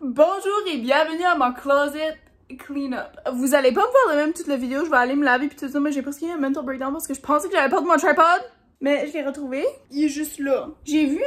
Bonjour et bienvenue à mon closet clean-up. Vous allez pas me voir de même toute la vidéo, je vais aller me laver puis tout ça, mais j'ai presque eu un mental breakdown parce que je pensais que j'avais pas de mon tripod. Mais je l'ai retrouvé. Il est juste là. J'ai vu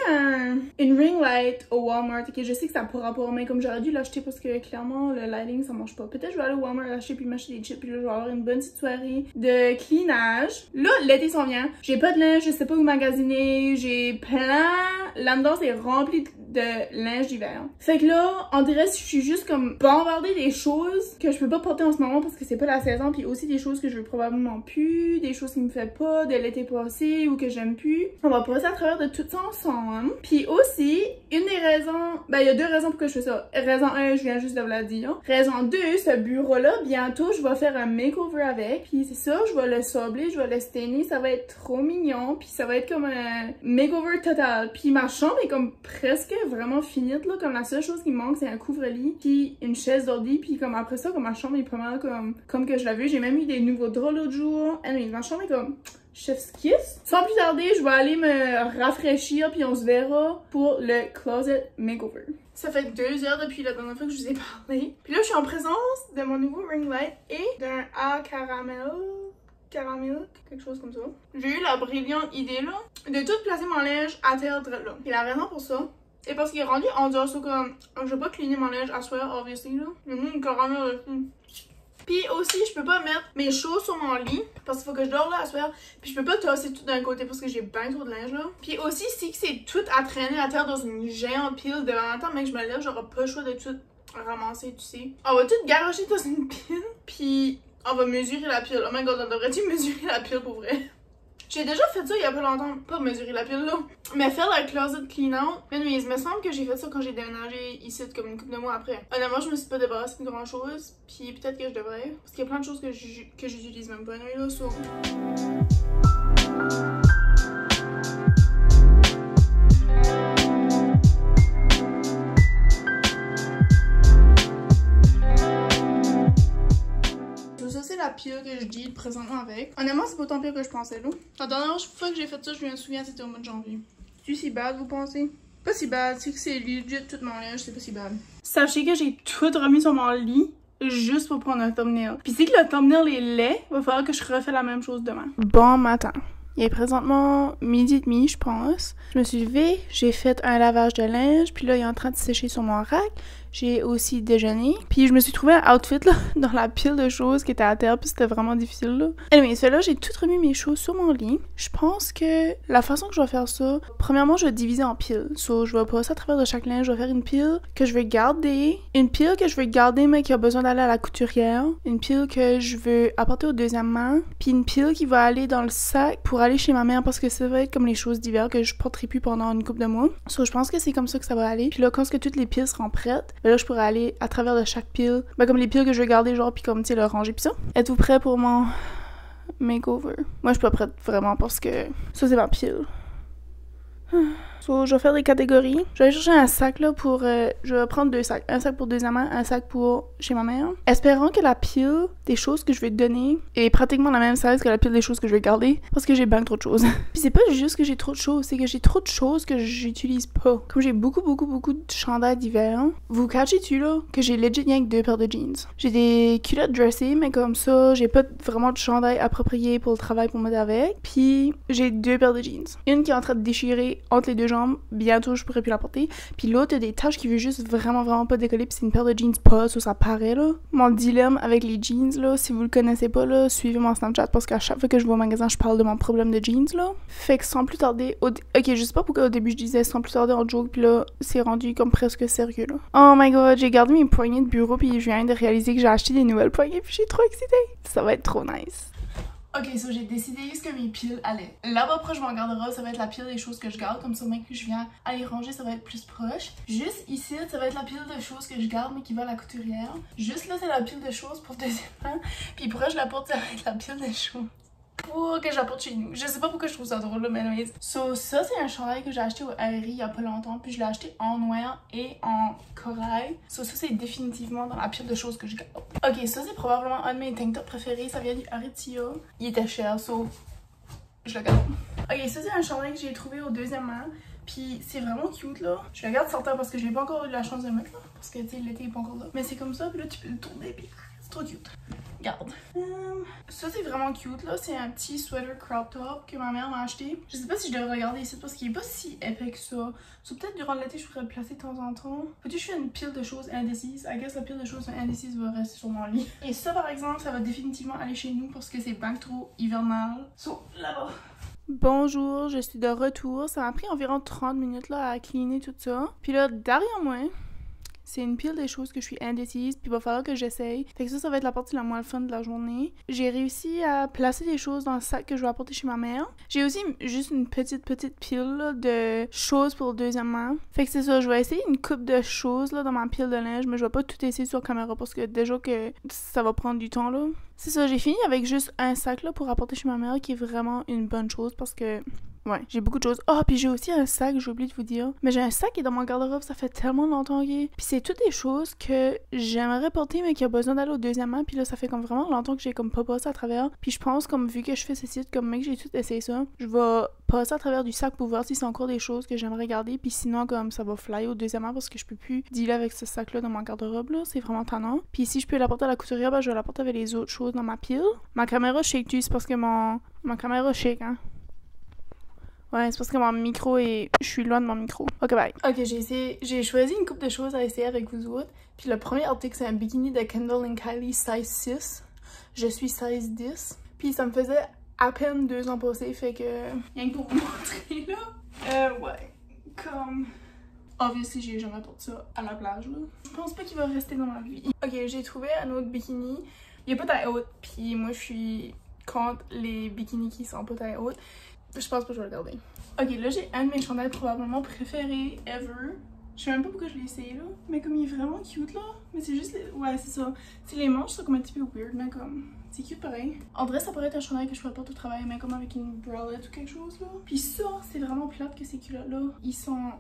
une ring light au Walmart. Ok, je sais que ça pourra pas, mais comme j'aurais dû l'acheter parce que clairement le lighting ça marche pas. Peut-être je vais aller au Walmart l'acheter puis m'acheter des chips puis là je vais avoir une bonne petite soirée de cleanage. Là, l'été s'en vient. J'ai pas de linge, je sais pas où magasiner. J'ai plein. Là-dedans c'est rempli de linge d'hiver. Fait que là, on dirait que je suis juste comme bombardée des choses que je peux pas porter en ce moment parce que c'est pas la saison, puis aussi des choses que je veux probablement plus, des choses qui me fait pas de l'été passé ou que j'aime plus. On va passer à travers de tout ça ensemble. Puis aussi, une des raisons, ben il y a deux raisons pour que je fais ça. Raison 1, je viens juste de vous la dire. Raison 2, ce bureau-là, bientôt je vais faire un makeover avec. Puis c'est ça, je vais le sabler, je vais le stainer, ça va être trop mignon. Puis ça va être comme un makeover total. Puis ma chambre est comme presque vraiment finite là, comme la seule chose qui me manque c'est un couvre-lit puis une chaise d'ordi, puis comme après ça comme ma chambre est pas mal comme que je l'ai vu. J'ai même eu des nouveaux draps l'autre jour. Anyway, ma chambre est comme chef's kiss. Sans plus tarder, je vais aller me rafraîchir puis on se verra pour le closet makeover. Ça fait 2 heures depuis la dernière fois que je vous ai parlé. Puis là je suis en présence de mon nouveau ring light et d'un caramel, quelque chose comme ça. J'ai eu la brillante idée là de tout placer mon linge à terre de là. Et la raison pour ça, c'est parce qu'il est rendu en dehors, ça comme je vais pas cleaner mon linge à soir, obviously là. J'ai mis une caramel dessus. Puis aussi, je peux pas mettre mes choses sur mon lit parce qu'il faut que je dors là à soir. Puis je peux pas tasser tout d'un côté parce que j'ai bien trop de linge là. Puis aussi, si c'est tout à traîner à terre dans une géante pile devant la table, mais que je me lève, j'aurai pas le choix de tout ramasser, tu sais. On va tout garocher dans une pile. Puis on va mesurer la pile. Oh my god, on devrait-tu mesurer la pile pour vrai? J'ai déjà fait ça il y a pas longtemps, pas mesurer la pile là, mais faire la closet clean out. Mais il me semble que j'ai fait ça quand j'ai déménagé ici comme une couple de mois après. Honnêtement, je me suis pas débarrassée de grand chose, puis peut-être que je devrais, parce qu'il y a plein de choses que j'utilise même pas là, so. La pile que je deal présentement avec. Honnêtement, c'est pas tant pire que je pensais là. La dernière fois que j'ai fait ça, je me souviens, c'était au mois de janvier. C'est si bad, vous pensez? Pas si bad, c'est que c'est legit tout mon linge, c'est pas si bad. Sachez que j'ai tout remis sur mon lit juste pour prendre un thumbnail. Puis si que le thumbnail est laid, il va falloir que je refais la même chose demain. Bon matin. Il est présentement 12h30, je pense. Je me suis levée, j'ai fait un lavage de linge, puis là, il est en train de sécher sur mon rack. J'ai aussi déjeuné. Puis je me suis trouvé un outfit là, dans la pile de choses qui était à terre, puis c'était vraiment difficile là. Anyway, ce fait là, j'ai tout remis mes choses sur mon lit. Je pense que la façon que je vais faire ça, premièrement, je vais diviser en piles. So, je vais passer à travers de chaque linge, je vais faire une pile que je vais garder, une pile que je veux garder mais qui a besoin d'aller à la couturière, une pile que je veux apporter au deuxièmement, puis une pile qui va aller dans le sac pour aller chez ma mère parce que ça va être comme les choses d'hiver que je porterai plus pendant une couple de mois. So, je pense que c'est comme ça que ça va aller. Puis là, quand toutes les piles seront prêtes, là, je pourrais aller à travers de chaque pile. Ben, comme les piles que je vais garder, genre, puis comme, tu sais, le ranger, pis ça. Êtes-vous prêts pour mon makeover? Moi, je suis pas prête vraiment parce que ça, c'est ma pile. So, je vais faire des catégories. Je vais aller chercher un sac là pour... je vais prendre 2 sacs. Un sac pour 2 amants, un sac pour chez ma mère. Espérant que la pile des choses que je vais te donner est pratiquement la même size que la pile des choses que je vais garder parce que j'ai bien trop de choses. Puis c'est pas juste que j'ai trop de choses, c'est que j'ai trop de choses que j'utilise pas. Comme j'ai beaucoup de chandails d'hiver, vous catchez-tu là que j'ai legit rien que 2 paires de jeans. J'ai des culottes dressées, mais comme ça, j'ai pas vraiment de chandail approprié pour le travail pour mettre avec. Puis j'ai 2 paires de jeans. Une qui est en train de déchirer entre les 2 jambes, bientôt je pourrais plus la porter. Puis l'autre a des taches qui veut juste vraiment pas décoller, puis c'est une paire de jeans pas, ça paraît là. Mon dilemme avec les jeans là, si vous le connaissez pas là, suivez mon Snapchat parce qu'à chaque fois que je vais au magasin, je parle de mon problème de jeans là. Fait que sans plus tarder, ok, je sais pas pourquoi au début je disais sans plus tarder en joke, puis là c'est rendu comme presque sérieux là. Oh my god, j'ai gardé mes poignées de bureau puis je viens de réaliser que j'ai acheté des nouvelles poignées puis j'ai trop excitée. Ça va être trop nice. Ok, so j'ai décidé ce que mes piles allaient. Là-bas proche de mon garde-robe, ça va être la pile des choses que je garde, comme ça mec que je viens à les ranger, ça va être plus proche. Juste ici, ça va être la pile de choses que je garde mais qui va à la couturière. Juste là, c'est la pile de choses pour deuxièmement. Puis proche, je la porte, ça va être la pile de choses pour que j'apporte chez nous. Je sais pas pourquoi je trouve ça drôle là, mais anyways. So, ça c'est un chandail que j'ai acheté au Harry il y a pas longtemps, puis je l'ai acheté en noir et en corail. So, ça c'est définitivement dans la pile de choses que je garde. Ok, ça c'est probablement un de mes tank tops préférés, ça vient du Aritzia. Il était cher, so je le garde. Ok, ça c'est un chandail que j'ai trouvé au deuxièmement. Puis c'est vraiment cute là. Je le regarde sortir parce que j'ai pas encore eu la chance de le mettre là. Parce que tu sais, l'été est pas encore là. Mais c'est comme ça, puis là tu peux le tourner, puis c'est trop cute. Regarde. Ça c'est vraiment cute là. C'est un petit sweater crop top que ma mère m'a acheté. Je sais pas si je devrais regarder ici parce qu'il est pas si épais que ça. So, peut-être durant l'été je pourrais le placer de temps en temps. Peux-tu je fais une pile de choses indécises. I guess la pile de choses indécises va rester sur mon lit. Et ça par exemple, ça va définitivement aller chez nous parce que c'est bien trop hivernal. So, là-bas. Bonjour, je suis de retour. Ça m'a pris environ 30 minutes là à cleaner tout ça. Puis là, derrière moi, c'est une pile de choses que je suis indécise, puis il va falloir que j'essaye. Fait que ça va être la partie la moins fun de la journée. J'ai réussi à placer des choses dans le sac que je vais apporter chez ma mère. J'ai aussi juste une petite pile là, de choses pour le deuxièmement. Fait que c'est ça, je vais essayer une coupe de choses là, dans ma pile de linge, mais je vais pas tout essayer sur caméra parce que déjà que ça va prendre du temps là. C'est ça, j'ai fini avec juste un sac là pour apporter chez ma mère qui est vraiment une bonne chose parce que... ouais, j'ai beaucoup de choses. Ah, puis j'ai aussi un sac, j'ai oublié de vous dire. Mais j'ai un sac qui est dans mon garde-robe, ça fait tellement longtemps qu'il est. Puis c'est toutes des choses que j'aimerais porter, mais qui a besoin d'aller au deuxièmement. Puis là, ça fait comme vraiment longtemps que j'ai comme pas passé à travers. Puis je pense, comme vu que je fais ces sites, comme mec, j'ai tout essayé ça, je vais passer à travers du sac pour voir si c'est encore des choses que j'aimerais garder. Puis sinon, comme ça va fly au deuxièmement parce que je peux plus dealer avec ce sac-là dans mon garde-robe, là. C'est vraiment tannant. Puis si je peux l'apporter à la couturière, ben je vais l'apporter avec les autres choses dans ma pile. Ma caméra shake-tu, c'est parce que ma caméra shake, hein. Ouais, c'est parce que mon micro est... je suis loin de mon micro. Ok, bye. Ok, j'ai choisi une couple de choses à essayer avec vous autres. Puis le premier article, c'est un bikini de Kendall & Kylie size 6. Je suis size 10. Puis ça me faisait à peine 2 ans passés, fait que... rien que pour vous montrer, là. Ouais, comme... obviously, j'ai jamais porté ça à la plage, là. Je pense pas qu'il va rester dans ma vie. Ok, j'ai trouvé un autre bikini. Il est pas taille haute, puis moi, je suis contre les bikinis qui sont pas taille haute. Je pense pas que je vais le garder. Ok, là j'ai un de mes chandails probablement préférés ever. Je sais même pas pourquoi je l'ai essayé là. Mais comme il est vraiment cute là. Mais c'est juste les... ouais, c'est ça. C'est les manches sont comme un petit peu weird, mais comme... c'est cute pareil. En vrai, ça pourrait être un chandail que je pourrais porter au travail, mais comme avec une bralette ou quelque chose là. Puis ça, c'est vraiment plate que ces culottes là, ils sont...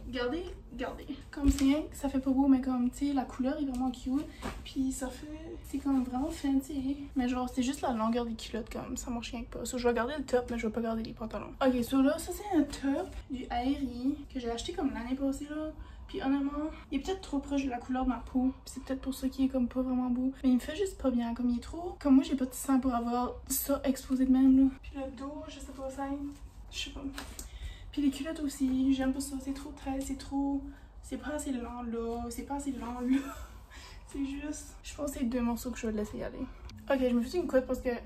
regardez. Comme c'est, ça fait pas beau, mais comme, tu sais, la couleur est vraiment cute. Puis ça fait, c'est comme vraiment fancy. Mais genre, c'est juste la longueur des culottes, comme, ça marche rien que pas. So, je vais garder le top, mais je vais pas garder les pantalons. Ok, so là, ça c'est un top du Aerie que j'ai acheté comme l'année passée, là. Puis honnêtement, il est peut-être trop proche de la couleur de ma peau. C'est peut-être pour ça qu'il est comme pas vraiment beau. Mais il me fait juste pas bien, comme il est trop... comme moi, j'ai pas de sein pour avoir ça exposé de même, là. Puis le dos, je sais pas, ça, je sais pas. Puis les culottes aussi, j'aime pas ça, c'est trop très, c'est trop... c'est pas assez lent là, c'est pas assez lent là. C'est juste... je pense que c'est 2 morceaux que je vais laisser aller. Ok, je me fais une couette parce que... arrête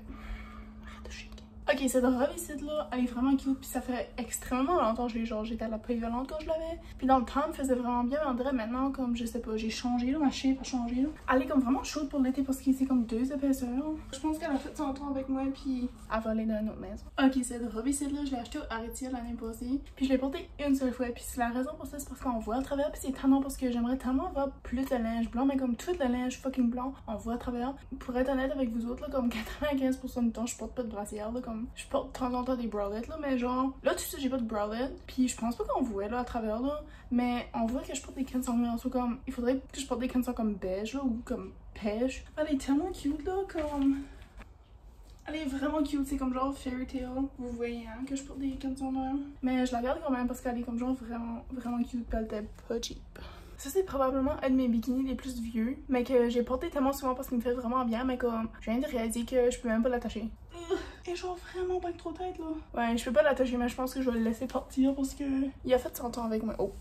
de shaker. Ok, cette robe ici là, elle est vraiment cute, puis ça fait extrêmement longtemps que je l'ai, genre j'étais à la polyvalente quand je l'avais. Puis dans le temps, elle me faisait vraiment bien, mais on dirait maintenant, comme je sais pas, j'ai changé là, ma shape a changé là. Elle est comme vraiment chaude pour l'été parce que c'est comme 2 épaisseurs. Je pense qu'elle a fait son temps avec moi, puis elle va aller dans une autre maison. Ok, cette robe ici là, je l'ai achetée au Arrêtier l'année passée, puis je l'ai portée une seule fois, puis c'est la raison pour ça, c'est parce qu'on voit à travers, puis c'est tellement parce que j'aimerais tellement avoir plus de linge blanc, mais comme tout le linge fucking blanc, on voit à travers. Pour être honnête avec vous autres là, comme 95% du temps, je porte pas de brassière là, comme je porte de temps en temps des bralettes là, mais genre là tout de suite j'ai pas de bralette, puis je pense pas qu'on voit là à travers là, mais on voit que je porte des caleçons, mais en tout cas comme il faudrait que je porte des caleçons comme beige là, ou comme pêche. Elle est tellement cute là, comme elle est vraiment cute, c'est comme genre fairy tale, vous voyez hein, que je porte des caleçons noirs, mais je la garde quand même parce qu'elle est comme genre vraiment cute, puis elle était pas cheap. Ça c'est probablement un de mes bikinis les plus vieux, mais que j'ai porté tellement souvent parce qu'il me fait vraiment bien, mais comme je viens de réaliser que je peux même pas l'attacher. Et genre vraiment pas trop tête là. Ouais, je peux pas l'attacher, mais je pense que je vais le laisser partir parce que il a fait son temps avec moi. Oh.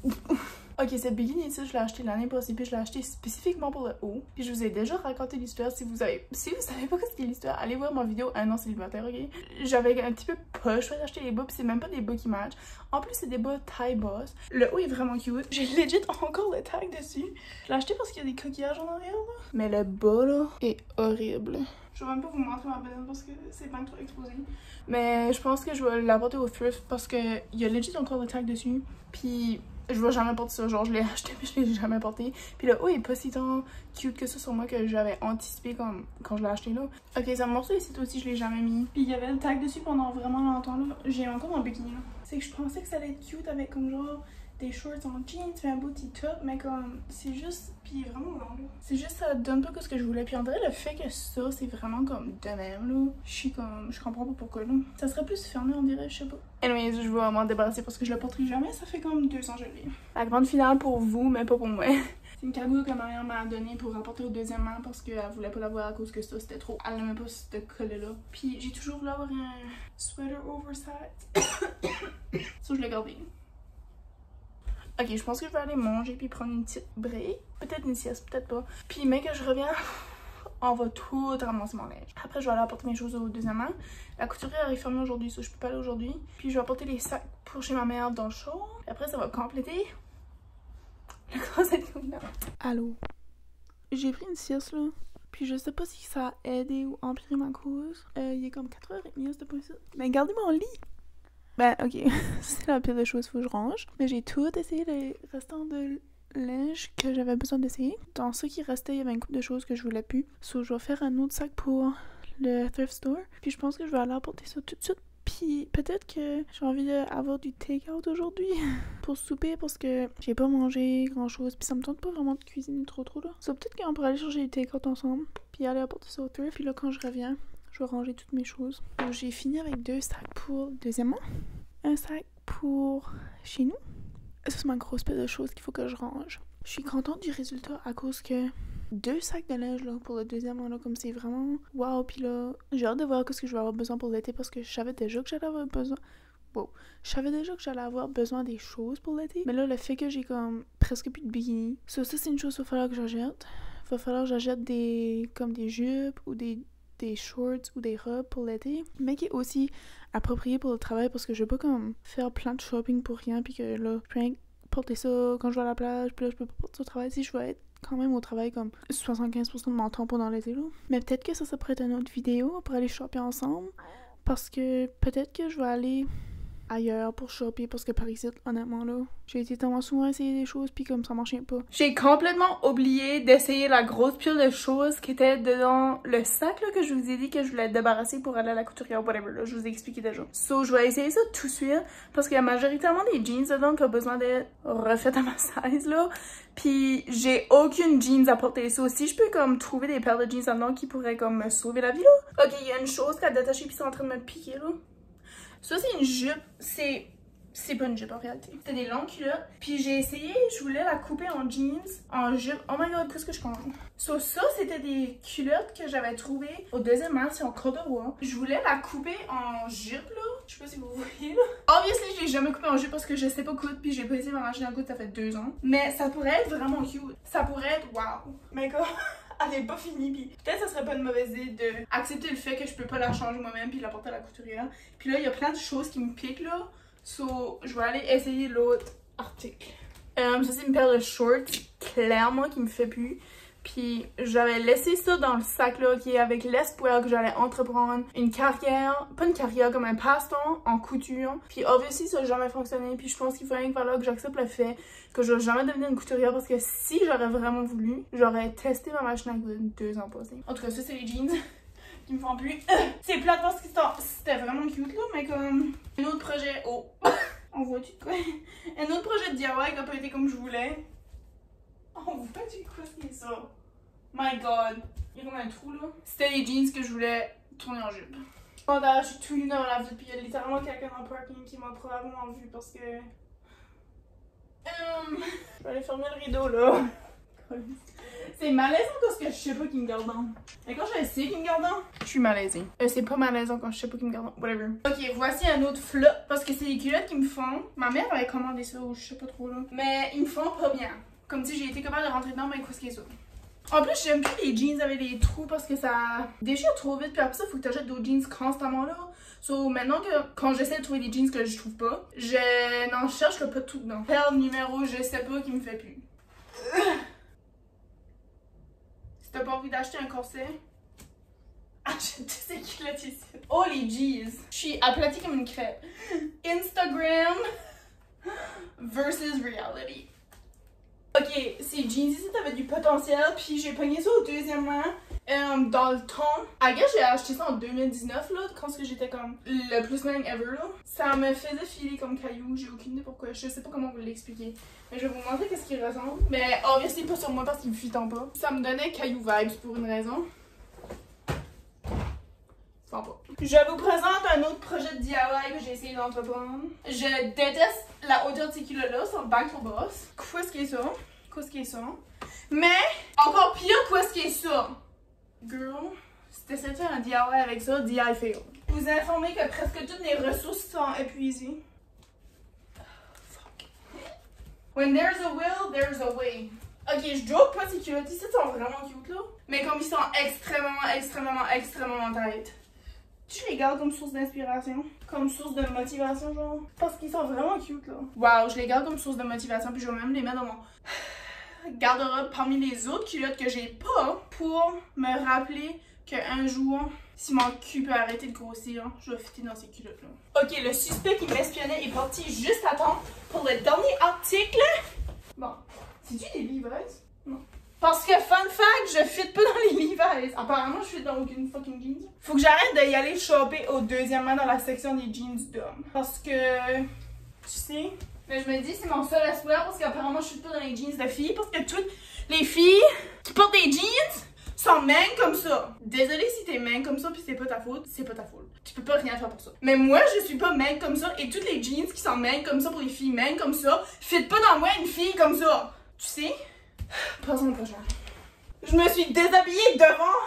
Ok, cette bikini ici, je l'ai acheté l'année passée, puis je l'ai acheté spécifiquement pour le haut. Puis je vous ai déjà raconté l'histoire. Si vous savez pas quoi c'était l'histoire, allez voir ma vidéo 1 an célibataire, ok? J'avais un petit peu pas choisi d'acheter les bas, puis c'est même pas des bas qui matchent. En plus, c'est des bas taille basse. Le haut est vraiment cute. J'ai legit encore le tag dessus. Je l'ai acheté parce qu'il y a des coquillages en arrière, là. Mais le bas, là, est horrible. Je vais même pas vous montrer ma bedaine parce que c'est pas trop exposé. Mais je pense que je vais l'apporter au thrift parce qu'il y a legit encore le tag dessus. Puis je vais jamais porter ça. Genre, je l'ai acheté mais je l'ai jamais porté. Puis le haut est pas si tant cute que ça sur moi que j'avais anticipé comme quand je l'ai acheté là. Ok, c'est un morceau ici aussi, je l'ai jamais mis. Puis il y avait le tag dessus pendant vraiment longtemps là. J'ai encore mon bikini là. C'est que je pensais que ça allait être cute avec comme genre des shorts en jeans, puis un beau petit top, mais comme, c'est juste, puis il est vraiment long, là. C'est juste, ça donne pas ce que je voulais, puis en vrai, le fait que ça, c'est vraiment comme de même, là, je suis comme, je comprends pas pourquoi, là. Ça serait plus fermé, on dirait, je sais pas. Anyways, je vais m'en débarrasser parce que je le porterai jamais, ça fait comme 200 je l'ai. La grande finale pour vous, mais pas pour moi. C'est une cargo que ma mère m'a donnée pour rapporter au deuxième an parce qu'elle voulait pas l'avoir à cause que ça c'était trop. Elle n'aimait pas ce collet-là. Puis j'ai toujours voulu avoir un sweater oversize. Ça, je l'ai gardé. Ok, je pense que je vais aller manger puis prendre une petite break. Peut-être une sieste, peut-être pas. Puis mais que je reviens, on va tout ramasser mon linge. Après, je vais aller apporter mes choses au deuxième an. La couturière est fermée aujourd'hui, ça je peux pas aller aujourd'hui. Puis je vais apporter les sacs pour chez ma mère dans le show. Après, ça va compléter le closet communal. Allô? J'ai pris une sieste là. Puis je sais pas si ça a aidé ou empiré ma cause. Il est comme 4h30 à ce point-ci. Mais regardez mon lit! Ben ok, c'est la pire des choses, faut que je range. Mais j'ai tout essayé les restants de linge que j'avais besoin d'essayer. Dans ce qui restait, il y avait une couple de choses que je voulais plus. So je vais faire un autre sac pour le thrift store. Puis je pense que je vais aller apporter ça tout de suite. Puis peut-être que j'ai envie d'avoir du take-out aujourd'hui pour souper parce que j'ai pas mangé grand-chose. Puis ça me tente pas vraiment de cuisiner trop là. So peut-être qu'on pourrait aller chercher du take-out ensemble. Puis aller apporter ça au thrift. Puis là quand je reviens, je vais ranger toutes mes choses. Donc j'ai fini avec 2 sacs pour deuxièmement. Un sac pour chez nous. Ça c'est ma grosse pile de choses qu'il faut que je range. Je suis contente du résultat à cause que 2 sacs de linge là pour le deuxième an là, comme c'est vraiment wow. Puis là j'ai hâte de voir ce que je vais avoir besoin pour l'été parce que je savais déjà que j'allais avoir besoin. Wow. Je savais déjà que j'allais avoir besoin des choses pour l'été. Mais là le fait que j'ai comme presque plus de bikini. Ça c'est une chose qu'il va falloir que j'achète. Il va falloir que j'achète des comme des jupes ou des shorts ou des robes pour l'été, mais qui est aussi approprié pour le travail parce que je veux pas comme faire plein de shopping pour rien puis que là je peux porter ça quand je vais à la plage puis là je peux pas porter ça au travail si je vais être quand même au travail comme 75% de mon temps pendant l'été là. Mais peut-être que ça pourrait être une autre vidéo pour aller shopper ensemble parce que peut-être que je vais aller ailleurs pour shopper parce que par ici, honnêtement là, j'ai été tellement souvent essayer des choses puis comme ça marchait pas. J'ai complètement oublié d'essayer la grosse pile de choses qui était dedans le sac là que je vous ai dit que je voulais débarrasser pour aller à la couturière, whatever là, je vous ai expliqué déjà. So, je vais essayer ça tout de suite parce qu'il y a majoritairement des jeans dedans qui ont besoin d'être refaites à ma size là. Puis j'ai aucune jeans à porter. Ça aussi, je peux comme trouver des paires de jeans dedans qui pourraient comme me sauver la vie là. Ok, il y a une chose qui a détaché puis c'est en train de me piquer là. Ça, c'est une jupe. C'est pas une jupe en réalité. C'était des longues culottes. Puis j'ai essayé, je voulais la couper en jeans, en jupe. Oh my god, qu'est-ce que je comprends. So, ça, c'était des culottes que j'avais trouvées au deuxième an, c'est en corduroy. Je voulais la couper en jupe là. Je sais pas si vous voyez là. Obviously, je l'ai jamais coupée en jupe parce que je sais pas coudre. Puis j'ai pas essayé ma machine à coudre, ça fait 2 ans. Mais ça pourrait être vraiment cute. Ça pourrait être wow. Mais quoi. Elle est pas finie, puis peut-être ça serait pas une mauvaise idée d'accepter le fait que je peux pas la changer moi-même puis la porter à la couturière. Puis là, il y a plein de choses qui me piquent là. So, je vais aller essayer l'autre article. Ça, c'est une paire de shorts, clairement, qui me fait plus. Puis j'avais laissé ça dans le sac là, qui est avec l'espoir que j'allais entreprendre une carrière, pas une carrière, comme un passe-temps en couture. Puis obviously ça n'a jamais fonctionné, puis je pense qu'il fallait que j'accepte le fait que je vais jamais devenir une couturière parce que si j'aurais vraiment voulu, j'aurais testé ma machine à coudre 2 ans passés. En tout cas, ça c'est les jeans qui me font plus. C'est plate parce que c'était vraiment cute là, mais comme un autre projet, oh, on voit-tu de quoi? Un autre projet de DIY qui n'a pas été comme je voulais. On voit-tu quoi c'est ça? My god. Il y a comme un trou là. C'était les jeans que je voulais tourner en jupe. Pendant, je suis tout nue dans la ville, puis il y a littéralement quelqu'un dans le parking qui m'a probablement vu parce que. Je vais aller fermer le rideau là. C'est malaisant parce que je sais pas qui me garde dans. Mais quand je sais qui me garde dans, je suis malaisée. C'est pas malaisant quand je sais pas qui me garde dans. Whatever. Ok, voici un autre flop parce que c'est les culottes qui me font. Ma mère avait commandé ça ou je sais pas trop là. Mais ils me font pas bien. Comme si j'ai été capable de rentrer dedans, mais qu'est-ce qu'il y a ça? En plus, j'aime plus les jeans avec des trous parce que ça déchire trop vite. Puis après ça, il faut que tu achètes d'autres jeans constamment là. So, maintenant que quand j'essaie de trouver des jeans que je trouve pas, je n'en cherche pas tout dedans. Paire numéro, je sais pas, qui me fait plus. Si t'as pas envie d'acheter un corset, achète ces culottes ici. Oh les jeans! Je suis aplatie comme une crêpe. Instagram versus reality. Ok, ces jeans ici, t'avais du potentiel, puis j'ai pogné ça au deuxième an. Dans le ton, I guess j'ai acheté ça en 2019 là, quand j'étais comme le plus mang ever là. Ça me faisait filer comme caillou, j'ai aucune idée pourquoi, je sais pas comment vous l'expliquer. Mais je vais vous montrer qu'est-ce qu'il ressemble. Mais obviously pas sur moi parce qu'il me fit en pas. Ça me donnait caillou vibes pour une raison. Pas. Je vous présente un autre projet de DIY que j'ai essayé d'entreprendre. Je déteste la hauteur de ces culottes-là, c'est en back to boss. Qu'est-ce qui est ça? Qu'est-ce qui est ça? Mais encore pire, qu'est-ce qui est ça? Girl, si t'essaies de faire un DIY avec ça, DIY fail. Vous informez que presque toutes mes ressources sont épuisées. Fuck. When there's a will, there's a way. Ok, je joke pas ces culottes ici, sont vraiment cute là. Mais comme ils sont extrêmement tight. Tu les gardes comme source d'inspiration, comme source de motivation, genre. Parce qu'ils sont vraiment cute, là. Wow, je les garde comme source de motivation, puis je vais même les mettre dans mon garde-robe parmi les autres culottes que j'ai pas pour me rappeler qu'un jour, si mon cul peut arrêter de grossir, je vais fitter dans ces culottes-là. Ok, le suspect qui m'espionnait est parti juste à temps pour le dernier article. Bon, c'est-tu des Levi's? Non. Parce que, fun fact, je fit pas dans les Levi's. Apparemment, je fit dans aucune fucking jeans. Faut que j'arrête d'y aller shopper au deuxièmement dans la section des jeans d'hommes. Parce que, tu sais, mais je me dis, c'est mon seul espoir parce qu'apparemment, je fit pas dans les jeans de filles. Parce que toutes les filles qui portent des jeans sont minces comme ça. Désolée si t'es mince comme ça pis c'est pas ta faute, c'est pas ta faute. Tu peux pas rien faire pour ça. Mais moi, je suis pas mince comme ça et toutes les jeans qui sont minces comme ça pour les filles minces comme ça, fit pas dans moi une fille comme ça. Tu sais? Passons au prochain. Je me suis déshabillée devant.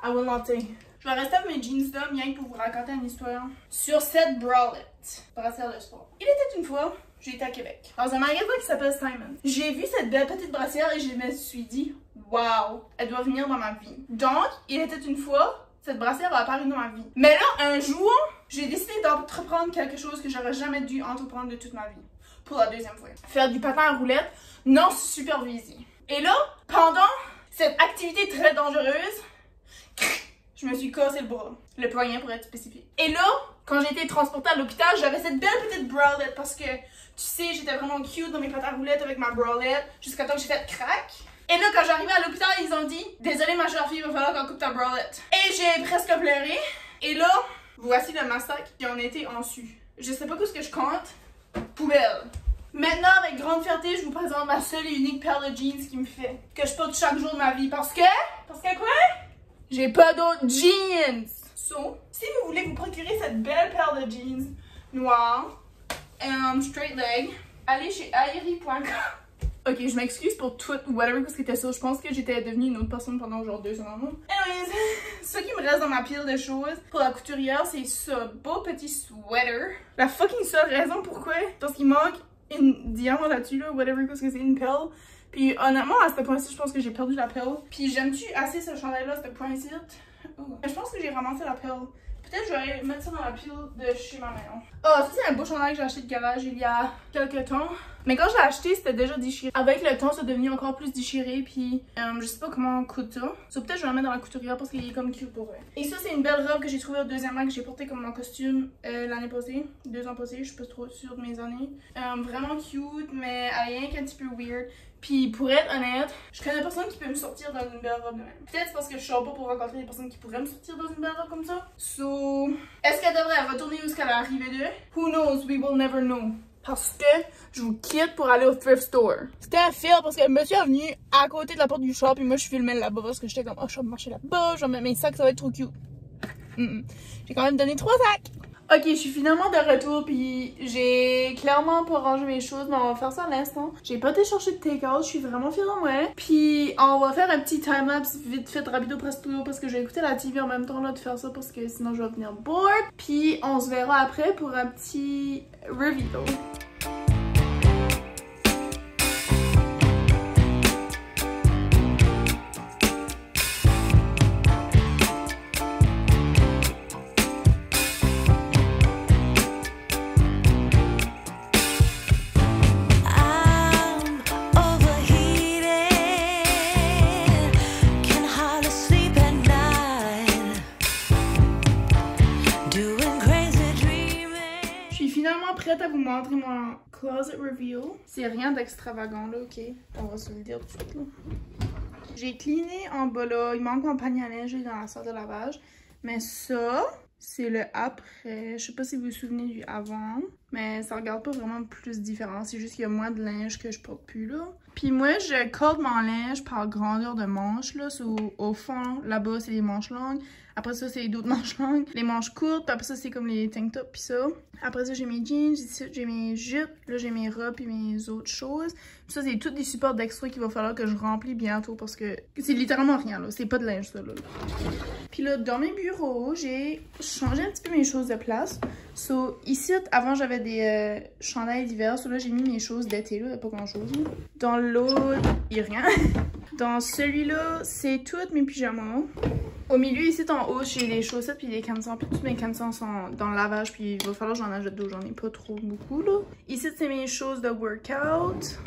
I will not say. Je vais rester avec mes jeans d'homme rien que pour vous raconter une histoire sur cette bralette. Brassière de sport. Il était une fois, j'étais à Québec, dans un magasin qui s'appelle Simon. J'ai vu cette belle petite brassière et je me suis dit, wow, elle doit venir dans ma vie. Donc, il était une fois, cette brassière va apparaître dans ma vie. Mais là, un jour, j'ai décidé d'entreprendre quelque chose que j'aurais jamais dû entreprendre de toute ma vie. Pour la deuxième fois. Faire du patin à roulettes non supervisé. Et là, pendant cette activité très dangereuse, je me suis cassé le bras. Le poignet pour être spécifique. Et là, quand j'ai été transportée à l'hôpital, j'avais cette belle petite bralette parce que, tu sais, j'étais vraiment cute dans mes patins à roulettes avec ma bralette jusqu'à temps que j'ai fait crack. Et là, quand j'arrivais à l'hôpital, ils ont dit « Désolée ma chère fille, il va falloir qu'on coupe ta bralette. » Et j'ai presque pleuré. Et là, voici le massacre qui en était ensuite. Je sais pas ce que je compte. Poubelle. Maintenant, avec grande fierté, je vous présente ma seule et unique paire de jeans qui me fait. Que je porte chaque jour de ma vie. Parce que quoi? J'ai pas d'autres jeans. So, si vous voulez vous procurer cette belle paire de jeans noire, straight leg, allez chez aeri.com. Ok, je m'excuse pour tout, whatever, parce que c'était ça. Je pense que j'étais devenue une autre personne pendant genre 2 secondes. Anyways, ce qui me reste dans ma pile de choses pour la couturière, c'est ce beau petit sweater. La fucking seule raison pourquoi, parce qu'il manque une diamant là-dessus, là, whatever, parce que c'est une pelle. Puis honnêtement, à ce point-ci, je pense que j'ai perdu la pelle. Puis j'aime-tu assez ce chandail-là, ce point-ci? Oh. Je pense que j'ai ramassé la pelle. Peut-être que je vais aller mettre ça dans la pile de chez ma mère. Oh, ça c'est un beau chandail que j'ai acheté de garage il y a quelques temps. Mais quand je l'ai acheté, c'était déjà déchiré. Avec le temps, c'est devenu encore plus déchiré. Puis je sais pas comment coûte ça. So, peut-être que je vais la mettre dans la couturière parce qu'il est comme cute pour elle. Et ça, c'est une belle robe que j'ai trouvée au deuxièmement que j'ai portée comme mon costume l'année passée. 2 ans passés, je suis pas trop sûre de mes années. Vraiment cute, mais rien qu'un petit peu weird. Puis pour être honnête, je connais personne qui peut me sortir dans une belle robe de même. Peut-être parce que je sors pas pour rencontrer des personnes qui pourraient me sortir dans une belle robe comme ça. So, est-ce qu'elle devrait retourner où est-ce qu'elle est arrivée de? Who knows, we will never know. Parce que je vous quitte pour aller au thrift store. C'était un fail parce que monsieur est venu à côté de la porte du shop et moi je filmais là-bas parce que j'étais comme oh je vais marcher là-bas, je vais mettre mes sacs, ça va être trop cute. J'ai quand même donné 3 sacs. Ok, je suis finalement de retour puis j'ai clairement pas rangé mes choses, mais on va faire ça à l'instant. J'ai pas été chercher de take-out, je suis vraiment fière de moi. Puis on va faire un petit time-lapse vite fait rapido presto parce que je vais écouter la TV en même temps là de faire ça parce que sinon je vais venir bored. Puis on se verra après pour un petit review. Prête à vous montrer mon closet reveal. C'est rien d'extravagant là, ok? On va se le dire tout de suite là. J'ai cleané en bas là, il manque mon panier à linge dans la salle de lavage. Mais ça, c'est le après. Je sais pas si vous vous souvenez du avant, mais ça regarde pas vraiment plus différent. C'est juste qu'il y a moins de linge que je porte plus là. Puis moi, je corde mon linge par grandeur de manche là. Au fond, là-bas, c'est les manches longues. Après ça, c'est d'autres manches longues. Les manches courtes, puis après ça, c'est comme les tank tops puis ça. Après ça, j'ai mes jeans, ici, j'ai mes jupes. Là, j'ai mes robes et mes autres choses. Puis ça, c'est tous des supports d'extra qu'il va falloir que je remplis bientôt parce que c'est littéralement rien là. C'est pas de linge ça là. Puis là, dans mes bureaux, j'ai changé un petit peu mes choses de place. So, ici, avant, j'avais des chandails d'hiver. So, là, j'ai mis mes choses d'été, là. Il n'y a pas grand-chose. Dans l'autre, il n'y a rien. Dans celui-là, c'est tous mes pyjamas. Au milieu, ici, en haut, j'ai des chaussettes puis des camisons. Puis toutes mes camisons sont dans le lavage. Puis il va falloir que j'en achète d'autres. J'en ai pas trop beaucoup, là. Ici, c'est mes choses de workout.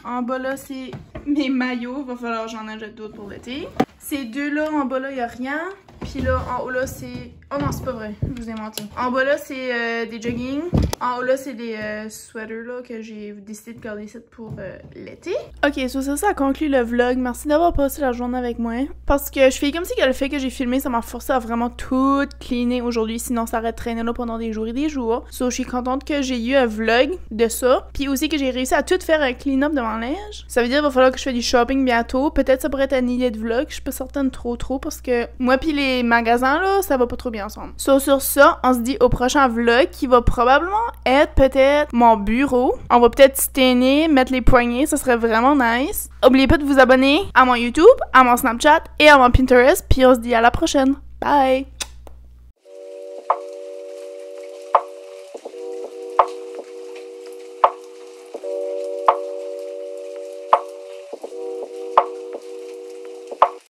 En bas, là, c'est mes maillots. Il va falloir que j'en achète d'autres pour l'été. Ces deux-là, en bas, là, il n'y a rien. Puis là, en haut là, c'est... Oh non, c'est pas vrai, je vous ai menti. En bas là, c'est des jogging. En haut là, c'est des sweaters là que j'ai décidé de garder ça pour l'été. Ok, sur ça conclut le vlog. Merci d'avoir passé la journée avec moi. Parce que je fais comme si que le fait que j'ai filmé, ça m'a forcé à vraiment tout cleaner aujourd'hui. Sinon, ça aurait traîné là pendant des jours et des jours. So, je suis contente que j'ai eu un vlog de ça. Puis aussi que j'ai réussi à tout faire un clean-up de mon linge. Ça veut dire qu'il va falloir que je fasse du shopping bientôt. Peut-être ça pourrait être une idée de vlog. Je suis pas certaine trop parce que moi puis les magasins là, ça va pas trop bien ensemble. So, sur ça, on se dit au prochain vlog qui va probablement être peut-être mon bureau. On va peut-être stainer, mettre les poignées, ça serait vraiment nice. Oubliez pas de vous abonner à mon YouTube, à mon Snapchat et à mon Pinterest. Puis on se dit à la prochaine. Bye!